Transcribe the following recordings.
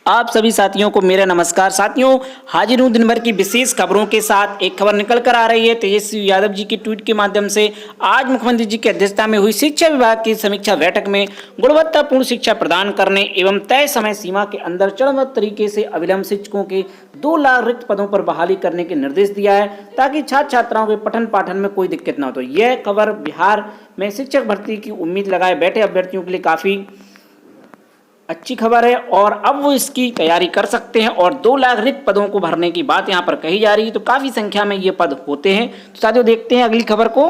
आप सभी साथियों को मेरा नमस्कार। साथियों, हाजिर हूं दिन भर की विशेष खबरों के साथ। एक खबर निकल कर आ रही है तेजस्वी यादव जी के ट्वीट के माध्यम से। आज मुख्यमंत्री जी की अध्यक्षता में हुई शिक्षा विभाग की समीक्षा बैठक में गुणवत्तापूर्ण शिक्षा प्रदान करने एवं तय समय सीमा के अंदर चरणबद्ध तरीके से अविलंब शिक्षकों के 2 लाख रिक्त पदों पर बहाली करने के निर्देश दिया है, ताकि छात्र छात्राओं के पठन पाठन में कोई दिक्कत न हो। तो यह खबर बिहार में शिक्षक भर्ती की उम्मीद लगाए बैठे अभ्यर्थियों के लिए काफी अच्छी खबर है और अब वो इसकी तैयारी कर सकते हैं। और 2 लाख रिक्त पदों को भरने की बात यहाँ पर कही जा रही है, तो काफी संख्या में ये पद होते हैं। तो साथियों, देखते हैं अगली खबर को।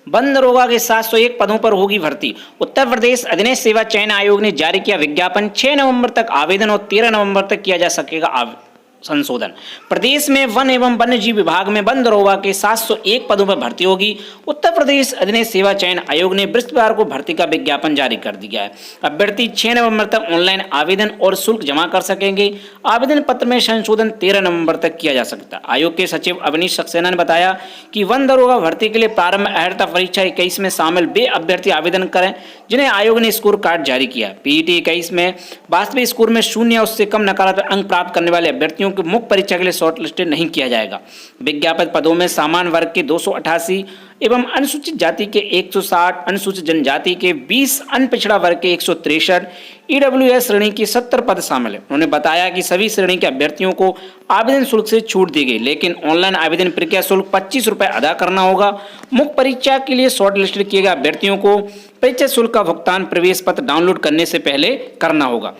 बंद दरोगा के 701 पदों पर होगी भर्ती। उत्तर प्रदेश अधीनस्थ सेवा चयन आयोग ने जारी किया विज्ञापन। 6 नवंबर तक आवेदन और 13 नवंबर तक किया जा सकेगा संशोधन। प्रदेश में वन एवं वन्य जीव विभाग में बंद दरोगा के 701 पदों पर भर्ती होगी। उत्तर प्रदेश अधीनस्थ सेवा चयन आयोग ने बृहस्पतिवार को भर्ती का विज्ञापन जारी कर दिया है। अभ्यर्थी 6 नवंबर तक ऑनलाइन आवेदन और शुल्क जमा कर सकेंगे। आवेदन पत्र में संशोधन 13 नवंबर तक किया जा सकता है। आयोग के सचिव अवनीश सक्सेना ने बताया कि वन दरोगा भर्ती के लिए प्रारंभ अर्हता परीक्षा 21 में शामिल वे अभ्यर्थी आवेदन करें जिन्हें आयोग ने स्कोर कार्ड जारी किया। पीईटी 21 में वास्तविक स्कोर में 0 या उससे कम नकारात्मक अंक प्राप्त करने वाले अभ्यर्थियों को मुख्य परीक्षा के लिए शॉर्ट लिस्टेड नहीं किया जाएगा। विज्ञापित पदों में सामान्य वर्ग के 288 एवं अनुसूचित जाति के 160, अनुसूचित जनजाति के 20, अन्य पिछड़ा वर्ग के 163, ईडब्ल्यूएस श्रेणी के 70 पद शामिल है। उन्होंने बताया कि सभी श्रेणी के अभ्यर्थियों को आवेदन शुल्क से छूट दी गई, लेकिन ऑनलाइन आवेदन प्रक्रिया शुल्क 25 रुपए अदा करना होगा। मुख्य परीक्षा के लिए शॉर्ट लिस्टेड किए गए अभ्यर्थियों को परीक्षा शुल्क का भुगतान प्रवेश पत्र डाउनलोड करने से पहले करना होगा।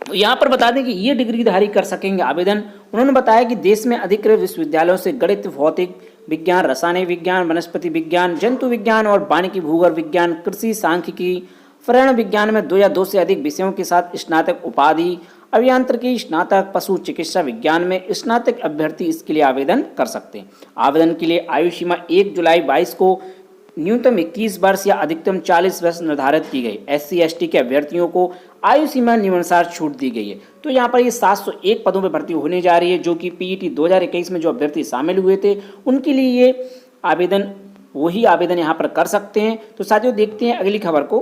यहाँ पर बता दें कि ये डिग्रीधारी कर सकेंगे आवेदन। उन्होंने बताया कि देश में अधिकृत विश्वविद्यालयों से गणित, भौतिक विज्ञान, रासायनिक विज्ञान, वनस्पति विज्ञान, जंतु विज्ञान और वानिकी, भूगोल विज्ञान, कृषि, सांख्यिकी, पर्यावरण विज्ञान में 2 या 2 से अधिक विषयों के साथ स्नातक उपाधि, अभियांत्रिकी स्नातक, पशु चिकित्सा विज्ञान में स्नातक अभ्यर्थी इसके लिए आवेदन कर सकते हैं। आवेदन के लिए आयु सीमा 1 जुलाई 22 को न्यूनतम 21 वर्ष या अधिकतम 40 वर्ष निर्धारित की गई। SC ST के अभ्यर्थियों को आयु सीमा नियमानुसार छूट दी गई है। तो यहाँ पर ये 701 पदों पर भर्ती होने जा रही है, जो कि पीईटी 2021 में जो अभ्यर्थी शामिल हुए थे उनके लिए ये आवेदन वही आवेदन यहाँ पर कर सकते हैं। तो साथियों, देखते हैं अगली खबर को।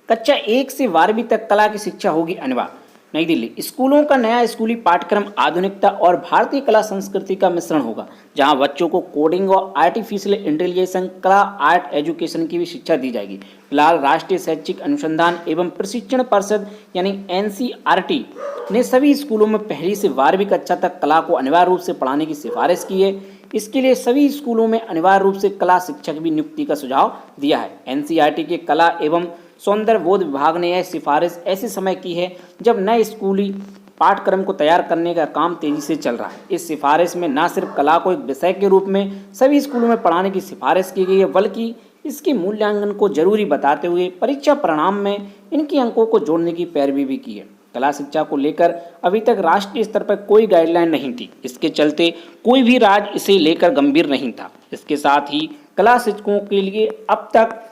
कक्षा 1 से 12वीं तक कला की शिक्षा होगी अनिवार्य। नई दिल्ली, स्कूलों का नया स्कूली पाठ्यक्रम आधुनिकता और भारतीय कला संस्कृति का मिश्रण होगा, जहां बच्चों को कोडिंग और आर्टिफिशियल इंटेलिजेंस, कला, आर्ट एजुकेशन की भी शिक्षा दी जाएगी। फिलहाल राष्ट्रीय शैक्षिक अनुसंधान एवं प्रशिक्षण परिषद यानी NCERT ने सभी स्कूलों में 1ली से 12वीं कक्षा तक कला को अनिवार्य रूप से पढ़ाने की सिफारिश की है। इसके लिए सभी स्कूलों में अनिवार्य रूप से कला शिक्षक भी नियुक्ति का सुझाव दिया है। NCERT के कला एवं सौंदर्य बोध विभाग ने यह सिफारिश ऐसे समय की है जब नए स्कूली पाठ्यक्रम को तैयार करने का काम तेजी से चल रहा है। इस सिफारिश में न सिर्फ कला को एक विषय के रूप में सभी स्कूलों में पढ़ाने की सिफारिश की गई है, बल्कि इसके मूल्यांकन को जरूरी बताते हुए परीक्षा परिणाम में इनके अंकों को जोड़ने की पैरवी भी की है। कला शिक्षा को लेकर अभी तक राष्ट्रीय स्तर पर कोई गाइडलाइन नहीं थी, इसके चलते कोई भी राज्य इसे लेकर गंभीर नहीं था। इसके साथ ही कला शिक्षकों के लिए अब तक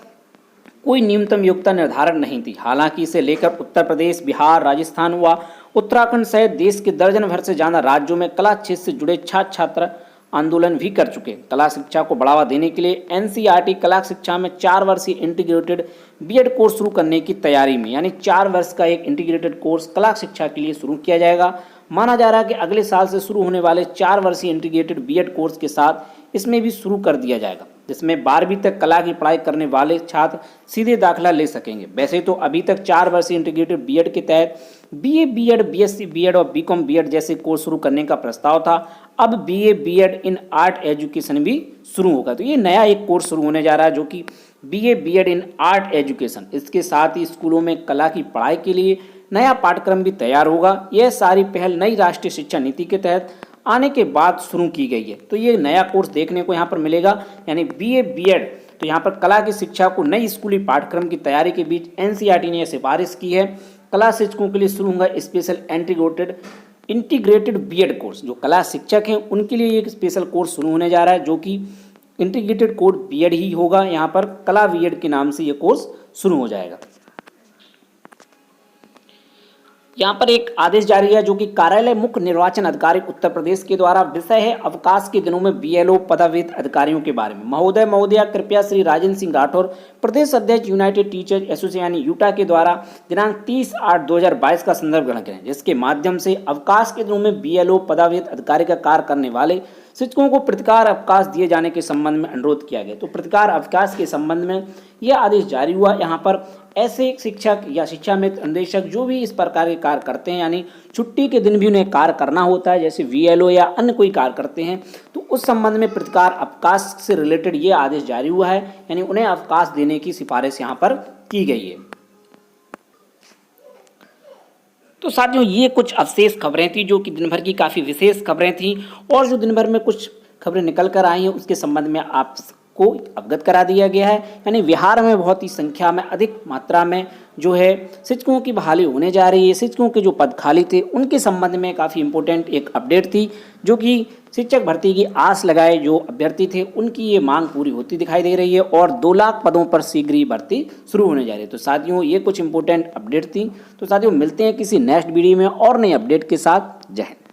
कोई न्यूनतम योग्यता निर्धारण नहीं थी। हालांकि इसे लेकर उत्तर प्रदेश, बिहार, राजस्थान व उत्तराखंड सहित देश के दर्जन भर से ज्यादा राज्यों में कला क्षेत्र से जुड़े छात्र छात्र आंदोलन भी कर चुके। कला शिक्षा को बढ़ावा देने के लिए NCERT कला शिक्षा में 4 वर्षीय इंटीग्रेटेड बीएड कोर्स शुरू करने की तैयारी में, यानी 4 वर्ष का एक इंटीग्रेटेड कोर्स कला शिक्षा के लिए शुरू किया जाएगा। माना जा रहा है कि अगले साल से शुरू होने वाले 4 वर्षीय इंटीग्रेटेड बीएड कोर्स के साथ इसमें भी शुरू कर दिया जाएगा, जिसमें 12वीं तक कला की पढ़ाई करने वाले छात्र सीधे दाखिला ले सकेंगे। वैसे तो अभी तक 4 वर्षीय इंटीग्रेटेड बीएड के तहत BA बीएड, BSc बीएड और BCom बीएड जैसे कोर्स शुरू करने का प्रस्ताव था। अब BA BEd in art education भी शुरू होगा। तो ये नया एक कोर्स शुरू होने जा रहा है, जो कि BA BEd in art education. इसके साथ ही स्कूलों में कला की पढ़ाई के लिए नया पाठ्यक्रम भी तैयार होगा। यह सारी पहल नई राष्ट्रीय शिक्षा नीति के तहत आने के बाद शुरू की गई है। तो ये नया कोर्स देखने को यहाँ पर मिलेगा, यानी BA बीएड। तो यहाँ पर कला की शिक्षा को नई स्कूली पाठ्यक्रम की तैयारी के बीच NCERT ने यह सिफारिश की है। कला शिक्षकों के लिए शुरू होगा स्पेशल इंटीग्रेटेड बीएड कोर्स। जो कला शिक्षक हैं उनके लिए एक स्पेशल कोर्स शुरू होने जा रहा है, जो कि इंटीग्रेटेड कोर्स बीएड ही होगा। यहाँ पर कला बीएड के नाम से ये कोर्स शुरू हो जाएगा। यहाँ पर एक आदेश जारी है जो कि कार्यालय मुख्य निर्वाचन अधिकारी उत्तर प्रदेश के द्वारा विषय है अवकाश के दिनों में बीएलओ पदवीध अधिकारियों के बारे में। महोदय महोदया कृपया श्री राजेंद्र सिंह राठौर प्रदेश अध्यक्ष यूनाइटेड टीचर्स एसोसिएशन यानी यूटा के द्वारा दिनांक 30/8/2022 का संदर्भ ग्रहण करें, जिसके माध्यम से अवकाश के दिनों में बीएलओ पदवीध अधिकारी का कार्य करने वाले शिक्षकों को प्रतिकार अवकाश दिए जाने के संबंध में अनुरोध किया गया। तो प्रतिकार अवकाश के संबंध में यह आदेश जारी हुआ। यहाँ पर ऐसे शिक्षक या शिक्षा मित्र निदेशक जो भी इस प्रकार के कार्य करते हैं, यानी छुट्टी के दिन भी उन्हें कार्य करना होता है, जैसे वीएलओ या अन्य कोई कार्य करते हैं, तो उस संबंध में प्रतिकार अवकाश से रिलेटेड ये आदेश जारी हुआ है, यानी उन्हें अवकाश देने की सिफारिश यहाँ पर की गई है। तो साथियों, ये कुछ अवशेष खबरें थी जो कि दिन भर की काफ़ी विशेष खबरें थी, और जो दिन भर में कुछ खबरें निकल कर आई हैं उसके संबंध में आपको अवगत करा दिया गया है। यानी बिहार में बहुत ही संख्या में अधिक मात्रा में जो है शिक्षकों की बहाली होने जा रही है। शिक्षकों के जो पद खाली थे उनके संबंध में काफ़ी इंपॉर्टेंट एक अपडेट थी, जो कि शिक्षक भर्ती की आस लगाए जो अभ्यर्थी थे उनकी ये मांग पूरी होती दिखाई दे रही है, और 2 लाख पदों पर शीघ्र ही भर्ती शुरू होने जा रही है। तो साथियों, ये कुछ इंपॉर्टेंट अपडेट थी। तो साथियों, मिलते हैं किसी नेक्स्ट वीडियो में और नई अपडेट के साथ। जय हिंद।